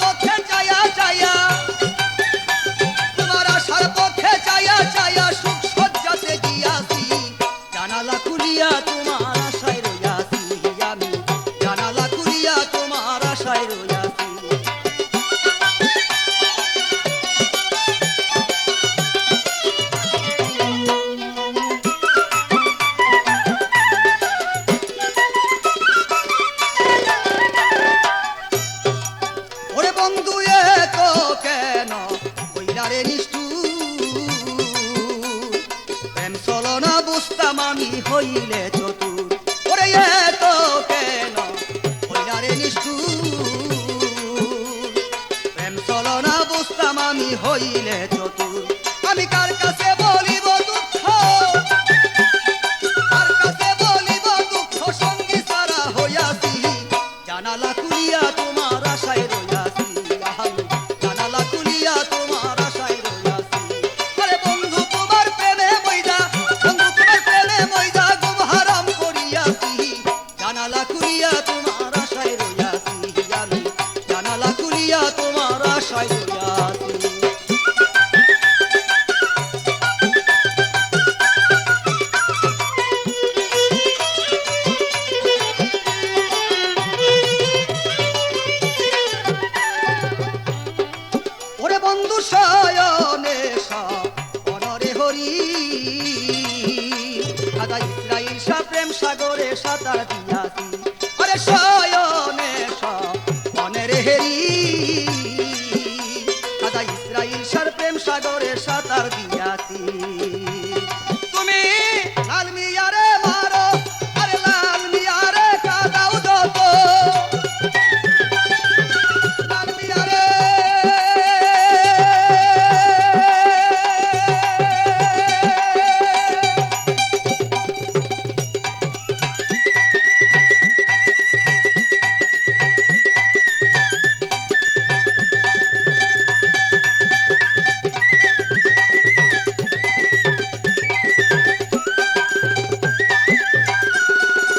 পথে চায়া চায়া, তোমার আশার পথে চায়া চায়া সুখ সজ্জাতে গিয়াছি, জানালা খুলিয়া তোমার আশায় রইয়াছি আমি, জানালা খুলিয়া তোমার আশায় রইয়াছি। ওরে বন্ধু এত কেন কইরা রে নিষ্ঠুর, প্রেম চলো না বুঝতাম আমি হইলে চতুর। ওরে এত কেন কইরা রে নিষ্ঠুর, প্রেম চলো না বুঝতাম আমি হইলে চতুর। আমি কার কাছে বলিব দুঃখ, কার কাছে বলিব দুঃখ, সঙ্গী ছাড়া হইয়াছি, জানালা খুলিয়া তোমার আশায় রইয়াছি আমি, জানালা খুলিয়া তোমার আশায় রইয়াছি। আরে বন্ধু তোমার প্রেমে মইদা, বন্ধু তোমার প্রেমে মইদা গুম হারাম করিয়াছি, জানালা খুলিয়া তোমার আশায় রইয়াছি আমি, জানালা খুলিয়া তোমার আশায় রইয়াছি। ওরে বন্ধু শয়নে অনরে হরি, আদা ইসরাইল শাহ প্রেম সাগরে সাঁতার দিয়াছি। আরে শয়নে অনরে হেরি, আদা ইসরাইল শাহ প্রেম সাগরে সাঁতার দিয়াছি। তুমি লাল মিয়ারে মারো, আরে লাল মিয়ারে কাদাও যত, লাল মিয়ারে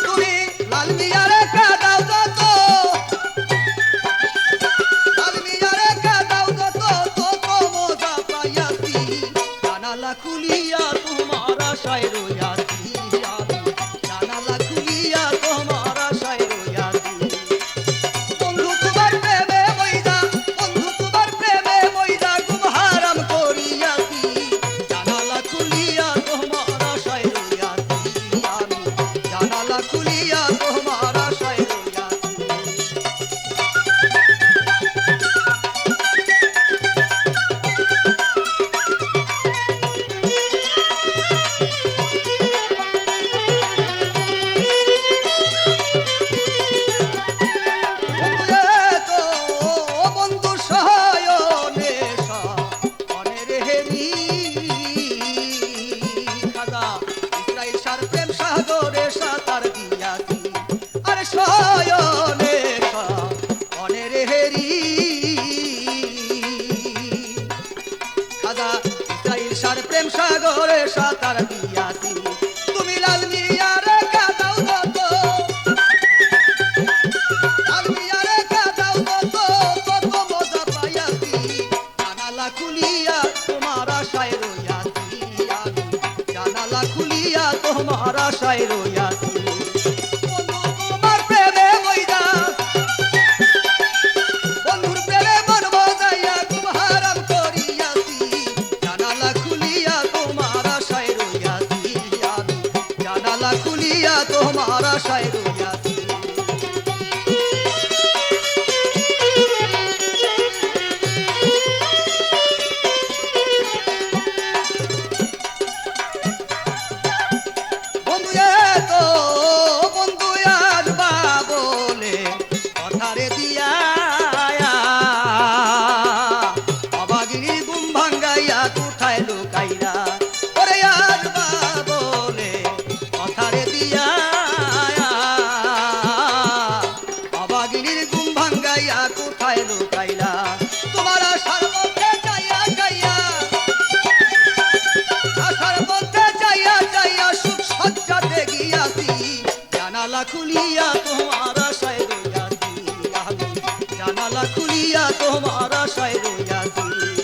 তুমি লাল মিয়ারে কাদাও যত, লাল মিয়ারে কাদাও যত, তত মজা পাইয়াছি, জানালা খুলিয়া তোমার আশায় রইয়াছি আমি, জানালা খুলিয়া তোমার আশায় রইয়াছি। বন্ধু তোমার প্রেমে মইদা, বন্ধু তোমার প্রেমে মইদা গুম হারাম করিয়াছি, জানালা খুলিয়া তোমার আশায় রইয়াছি আমি, জানালা খুলিয়া তোমার আশায় রইয়াছি। বন্ধু এত বন্ধু শয়নে অনের হেরি, খাদা ইসরাইল শাহ প্রেম সাগরে সাঁতার দিয়াছি। আরে শয়নে অনের হেরি, খাদা ইসরাইল শাহ প্রেম সাগরে সাঁতার দিয়াছি। তুমি লাল মিয়ারে কাদাও যত, লাল মিয়ারে কাদাও যত, তত মজা পাইয়াছি, জানালা খুলিয়া তোমার আশায় রইয়াছি আমি, জানালা খুলিয়া তোমার আশায় রইয়াছি। বন্ধু তোমার প্রেমে মইদা, বন্ধুর প্রেমে মন মজাইয়া গুম হারাম করিয়াছি, জানালা খুলিয়া তোমার আশায় রইয়াছি আমি, জানালা খুলিয়া তোমার আশায় রইয়াছি। বন্ধু এত বন্ধু আসবা বলে কথারে দিয়া, অবাগিনীর ঘুম ভাঙ্গাইয়া কোথায় লুকাইলা, ওরে আসবা বলে কথারে দিয়া, অবাগিনীর ঘুম ভাঙ্গাইয়া কোথায় লুকাইলা। তোমার আশার মধ্যে যাইয়া যাইয়া, আশার মধ্যে যাইয়া যাইয়া সুখ সজ্জাতে গিয়াছি, জানালা খুলিয়া তোমার আশায় রইয়াছি আমি, জানালা খুলিয়া তোমার আশায় রইয়াছি।